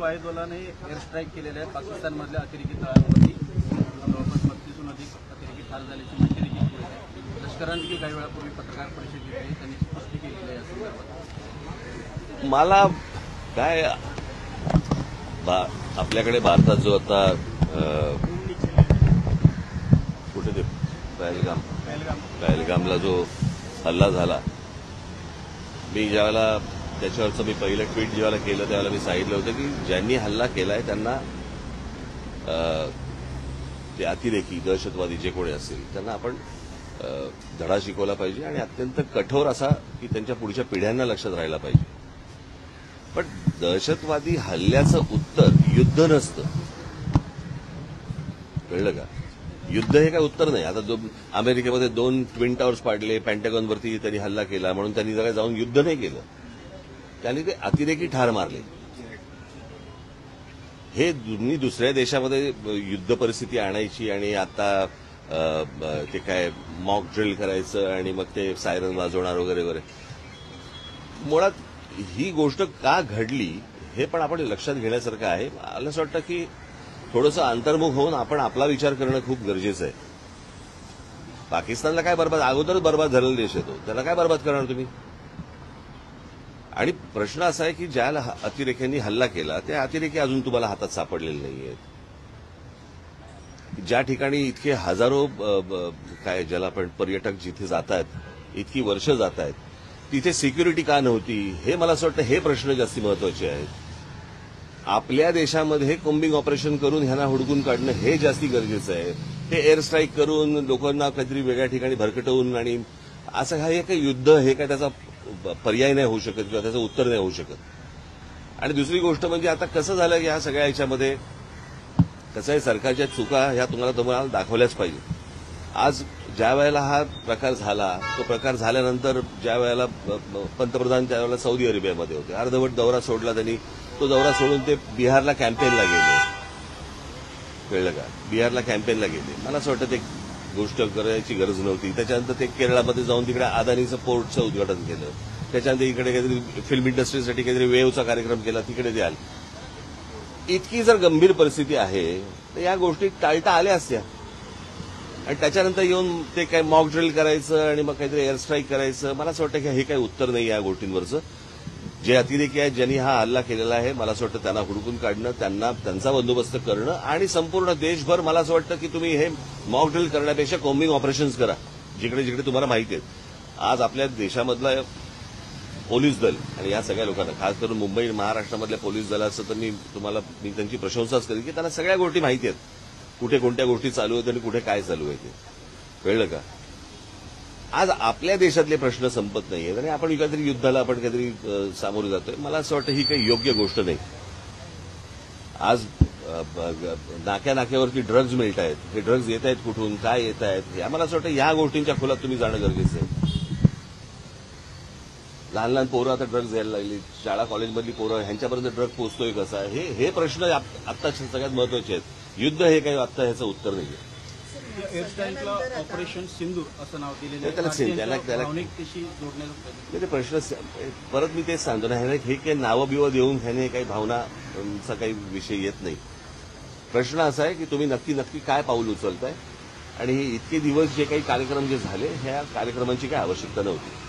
वायुदलाने air strike केलेल्या आहे पाकिस्तानमधल्या अतिरेकी तळांवरती. जवळपास 32हून अधिक अतिरेकी ठार झाल्याची माहिती देखील मिळत आहे. लष्कराने देखील काही वेळापूर्वी पत्रकार परिषद घेतली, त्यांनी स्पष्ट केलेलं आहे या संदर्भात. मला काय आपल्याकडे भारतात जो आता कुठे ते पहलगामला जो हल्ला झाला, मी ज्यावेळेला त्याच्यावरचं मी पहिलं ट्विट जेव्हा केलं त्यावेळेला मी सांगितलं होतं की ज्यांनी हल्ला केलाय त्यांना ते अतिरेकी दहशतवादी जे कोणी असतील त्यांना आपण धडा शिकवला पाहिजे आणि अत्यंत कठोर असा की त्यांच्या पुढच्या पिढ्यांना लक्षात राहायला पाहिजे. पण दहशतवादी हल्ल्याचं उत्तर युद्ध नसतं, कळलं का? युद्ध हे काय उत्तर नाही. आता अमेरिकेमध्ये 2 ट्विन टावर्स पाडले, पेंटागॉनवरती त्यांनी हल्ला केला म्हणून त्यांनी जरा जाऊन युद्ध नाही केलं, त्यांनी ते अतिरेकी ठार मारले. हे मी दुसऱ्या देशामध्ये युद्ध परिस्थिती आणायची आणि आता ते काय मॉक ड्रिल करायचं आणि मग ते सायरन वाजवणार वगैरे वगैरे. मुळात ही गोष्ट का घडली हे पण आपण लक्षात घेण्यासारखं आहे. मला असं वाटतं की थोडंसं अंतर्मुख होऊन आपण आपला विचार करणं खूप गरजेचं आहे. पाकिस्तानला काय अगोदरच बर्बाद झालेला देश आहे तो, त्याला काय बर्बाद करणार तुम्ही? आणि प्रश्न असा आहे की ज्या अतिरेक्यांनी हल्ला केला त्या अतिरेकी अजून तुम्हाला हातात सापडलेले नाहीयेत. ज्या ठिकाणी इतके हजारो काय ज्याला आपण पर्यटक जिथे जात आहेत, इतकी वर्ष जात आहेत, तिथे सिक्युरिटी का नव्हती हे मला असं वाटतं हे प्रश्न जास्ती महत्वाचे आहेत. आपल्या देशामध्ये कोम्बिंग ऑपरेशन करून ह्यांना हुडकून काढणं हे जास्ती गरजेचं आहे. हे एअर स्ट्राईक करून लोकांना काहीतरी वेगळ्या ठिकाणी भरकटवून आणि असं हे काही युद्ध हे काय त्याचा पर्याय नाही होऊ शकत किंवा त्याचं उत्तर नाही होऊ शकत. आणि दुसरी गोष्ट म्हणजे आता कसं झालं की ह्या सगळ्या ह्याच्यामध्ये कसं आहे, सरकारच्या चुका ह्या तुम्हाला दाखवल्याच पाहिजे. आज ज्या वेळेला हा प्रकार झाला, तो प्रकार झाल्यानंतर ज्या वेळेला पंतप्रधान त्यावेळेला सौदी अरेबियामध्ये होते, अर्धवट दौरा सोडला त्यांनी. तो दौरा सोडून ते बिहारला कॅम्पेनला गेले, कळलं का? बिहारला कॅम्पेनला गेले. मला असं वाटतं ते गोष्ट करायची गरज नव्हती. त्याच्यानंतर ते केरळमध्ये जाऊन तिकडे अदानीचं पोर्टचं उद्घाटन केलं. त्याच्यानंतर इकडे काहीतरी फिल्म इंडस्ट्रीसाठी काहीतरी वेव्हचा कार्यक्रम केला, तिकडे द्याल. इतकी जर गंभीर परिस्थिती आहे तर या गोष्टी टाळता आल्या असत्या. आणि त्याच्यानंतर येऊन ते काय मॉक ड्रिल करायचं आणि मग काहीतरी एअर स्ट्राईक करायचं, मला असं वाटतं की हे काही उत्तर नाही या गोष्टींवरचं. जे अतिरेकी आहेत ज्यांनी हा हल्ला केलेला आहे, मला असं वाटतं त्यांना हुडकून काढणं, त्यांचा बंदोबस्त करणं आणि संपूर्ण देशभर मला असं वाटतं की तुम्ही हे मॉक ड्रिल करण्यापेक्षा कॉम्बिंग ऑपरेशन्स करा जिकडे जिकडे तुम्हाला माहिती आहेत. आज आपल्या देशामधला पोलीस दल आणि या सगळ्या लोकांना, खास करून मुंबई महाराष्ट्रामधल्या पोलीस दलाचं तर मी त्यांची प्रशंसाच करेन की त्यांना सगळ्या गोष्टी माहिती आहेत, कुठे कोणत्या गोष्टी चालू आहेत आणि कुठे काय चालू आहे ते, कळलं का? आज आपल्या देशातले प्रश्न संपत नाहीयेत आणि आपण काहीतरी युद्धाला आपण काहीतरी सामोरे जातोय. मला असं वाटतं ही काही योग्य गोष्ट नाही. आज नाक्यावरती ड्रग्ज मिळत आहेत, हे ड्रग्ज येत आहेत कुठून, काय येत आहेत, मला असं वाटतं या गोष्टींच्या खोलात तुम्ही जाणं गरजेचं आहे. लहान लहान पोरं आता ड्रग्ज यायला लागली, शाळा कॉलेजमधली पोरं, ह्यांच्यापर्यंत ड्रग पोहोचतोय कसा, हे प्रश्न आता सगळ्यात महत्वाचे आहेत. युद्ध हे काही आता ह्याचं उत्तर नाहीये. एअर स्ट्राईकला ऑपरेशन सिंदूर असं नाव दिलेलं आहे. ते प्रश्न परत मी तेच सांगतो ना, हे काही नावं बिवं देऊन ह्याने काही भावनाचा काही विषय येत नाही. प्रश्न असा आहे की तुम्ही नक्की काय पाऊल उचलताय आणि हे इतके दिवस जे काही कार्यक्रम जे झाले ह्या कार्यक्रमांची काही आवश्यकता नव्हती.